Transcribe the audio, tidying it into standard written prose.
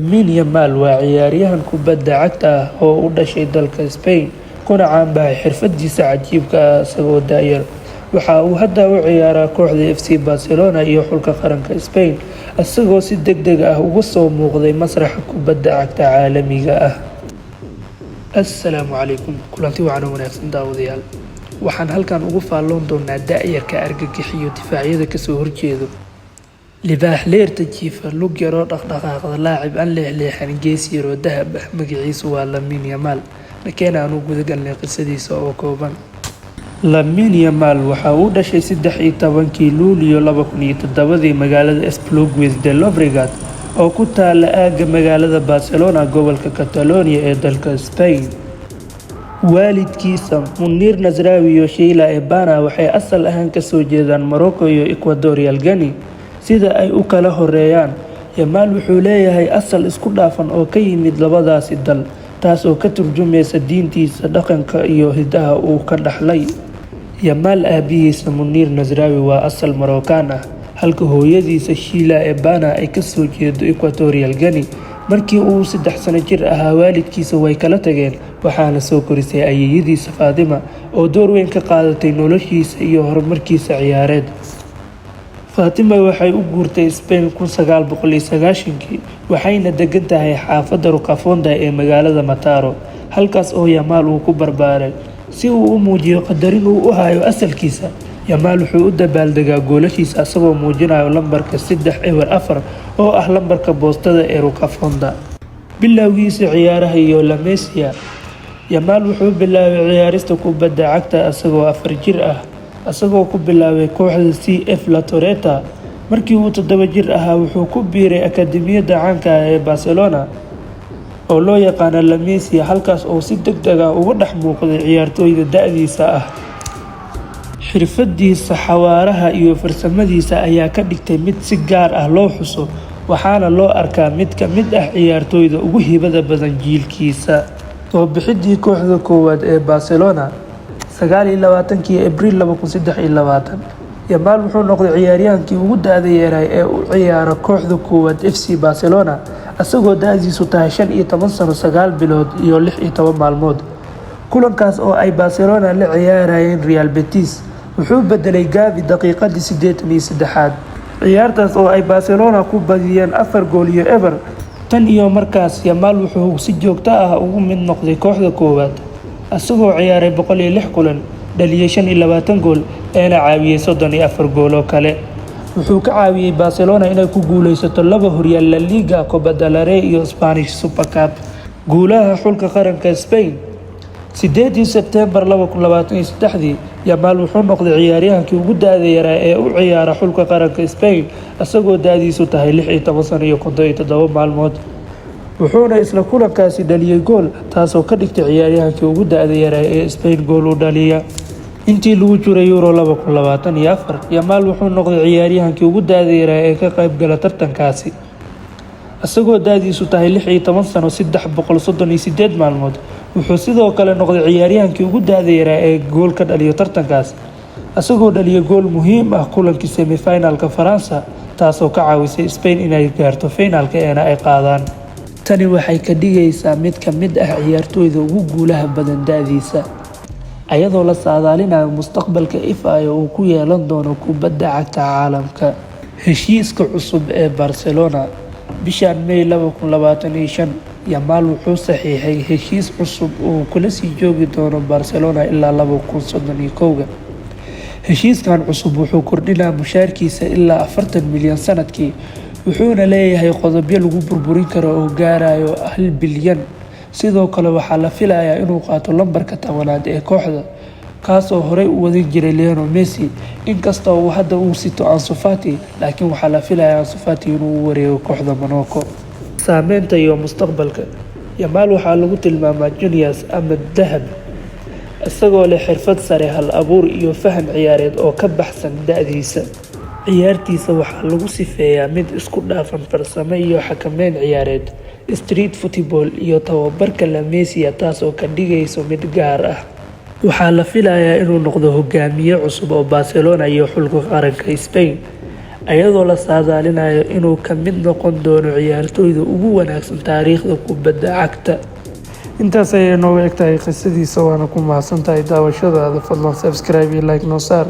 Lamine Yamal waa ciyaaryahan kubadda cagta ah oo u dhashay dalka Spain, kuna caan baxay xirfadiisa cajiibka ah isagoo da'yar. Waxa uu hadda u ciyaaraa kooxda FC Barcelona iyo xulka qaranka Spain, isagoo si degdeg ah uga soo muuqday masraxa kubadda cagta caalamiga ah. Assalaamu calaykum, kulanti wacan oo wanaagsan daawadayaal. Waxaan halkan ugu faalloon doonaa da'yarka argagixiyo difaacyada kasoo horjeedo. libaax leerta jiifa lug yaroo dhaqdhaqaaqda laacib aan leexleexan gees yaroo dahab ah magaciisu waa Lamine Yamal. Laakiin aanu guda galnay qisadiisa oo kooban. Lamine Yamal waxa uu dhashay 13 Luulyo 2007 magaalada Esplugues de Llobregat oo ku taala aagga magaalada Barcelona gobolka Catalonia ee dalka Spain. waalidkiisa Munir Nasrawi iyo Sheila Ebana waxay asal ahaan ka soo jeedaan Morocco iyo Equatorial Guinea. sida ay u kala horeeyaan, Yamal wuxuu leeyahay asal isku dhafan oo ka yimid labadaasi dal, taas oo ka turjumaysa diintiisa, dhaqanka iyo hidaha uu ka dhaxlay. Yamal aabihiisa Munir Nasrawi waa asal Maroccan ah, halka hooyadiisa Sheila Ebana ay ka soo jeedo Equatorial Guinea. Markii uu 3 sano jir ahaa, waalidkiisa way kala tageen, waxaana soo korisay ayeeyadiisa Fatima oo door weyn ka qaadatay noloshiisa iyo horumarkiisa ciyaareed. Fatima waxay u guurtay Spain 1990 waxayna degan tahay xaafadda Rocafonda ee magaalada Mataro, halkaas oo Yamal uu ku barbaaray. Si uu u muujiyo qadarin uu u hayo asalkiisa, Yamal wuxuu u dabaaldegaa goolashiisa asagoo muujinaya lambarka 3-4 oo ah lambarka boostada ee Rocafonda. Bilowgiisa ciyaaraha iyo La Masia, Yamal wuxuu bilaabay ciyaarista kubadda cagta asagoo 4 jir ah, asagoo ku bilaabay kooxda CF La Torreta. Markii uu 7 jir ahaa, wuxuu ku biiray akademiyadda caanka ah ee Barcelona oo loo yaqaan La Masia, halkaas oo si degdeg ah uga dhex muuqday ciyaartooyda da'diisa ah. xirfadiisa, xawaaraha iyo farsamadiisa ayaa ka dhigtay mid si gaar ah loo xuso, waxaana loo arkaa mid ka mid ah ciyaartooyda ugu hibada badan jiilkiisa. Soo bixidii kooxda koowaad ee Barcelona 29 Abriil 2023, Yamal wuxuu noqday ciyaaryahankii ugu da'da yaraa ee u ciyaara kooxda koowaad FC Barcelona, asagoo da'diisu tahay 15 sano 9 bilood iyo 16 maalmood. kulankaas oo ay Barcelona la ciyaarayeen Real Betis, wuxuu bedelay Gavi daqiiqadii 83aad. ciyaartaas oo ay Barcelona ku badiyeen 4-0. tan iyo markaas, Yamal wuxuu si joogto ah ugu mid noqday kooxda koowaad, asagoo ciyaaray 106 kulan, dhaliyay 25 gool, eena caawiyay 34 gool oo kale. wuxuu ka caawiyay Barcelona inay ku guuleysato 2 horyaal La Liga, Copa del Rey iyo Spanish Super Cup. guulaha xulka qaranka Spain 8 Sebtembar 2023, Yamal wuxuu noqday ciyaaryahankii ugu da'da yaraa ee u ciyaara xulka qaranka Spain, asagoo da'diisu tahay 16 sano iyo 17 maalmood. wuxuuna isla kulankaasi dhaliyay gool, taasoo ka dhigtay ciyaaryahankii ugu da'da yaraa ee Spain gool u dhaliya. intii lagu jiray Euro 2024, Yamal wuxuu noqday ciyaaryahankii ugu da'da yaraa ee ka qayb gala tartankaasi, asagoo da'diisu tahay 16 sano 338 maalmood. wuxuu sidoo kale noqday ciyaaryahankii ugu da'da yaraa ee gool ka dhaliyo tartankaas, asagoo dhaliyay gool muhiim ah kulankii semi-finalka Faransa, taasoo ka caawisay Spain inay gaarto finalka eena ay qaadaan. Tani waxay ka dhigaysaa mid ka mid ah ciyaartooyda ugu guulaha badan da'diisa, ayadoo la saadaalinayo mustaqbalka ifaya uu ku yeelan doono kubadda cagta caalamka. heshiiska cusub ee Barcelona bishan May 2025, Yamal wuxuu saxiixay heshiis cusub oo kula sii joogi doono Barcelona ilaa 2031. heshiiskan cusub wuxuu kordhinaa mushaarkiisa ilaa 40 milyan sanadkii, wuxuuna leeyahay qodobyo lagu burburin karo oo gaarayo 1 bilyan. sidoo kale waxaa la filayaa inuu qaato lambarka 10aad ee kooxda, kaasoo horey u wadan jiray Lionel Messi. inkasta oo hadda uu sito Ansu Fati, laakiin waxaa la filayaa Ansu Fati inuu u wareego kooxda Monaco. saameynta iyo mustaqbalka, Yamal waxaa lagu tilmaamaa Genius ama dahab, isagoo leh xirfad sare, hal abuur iyo fahan ciyaareed oo ka baxsan da'diisa. ciyaartiisa waxaa lagu sifeeyaa mid isku dhafan farsamo iyo xakameyn ciyaareed, street football iyo tababarka La Masia, taasoo ka dhigayso mid gaar ah. waxaa la filayaa inuu noqdo hogaamiye cusub oo Barcelona iyo xulka qaranka Spain, iyadoo la saadaalinayo inuu ka mid noqon doono ciyaartoyda ugu wanaagsan taariikhda kubadda cagta. Intaas ayay nooga egtahay qisadiisa, waana ku mahadsantahay daawashadaada. Fadlan subscribe iyo like noo saar.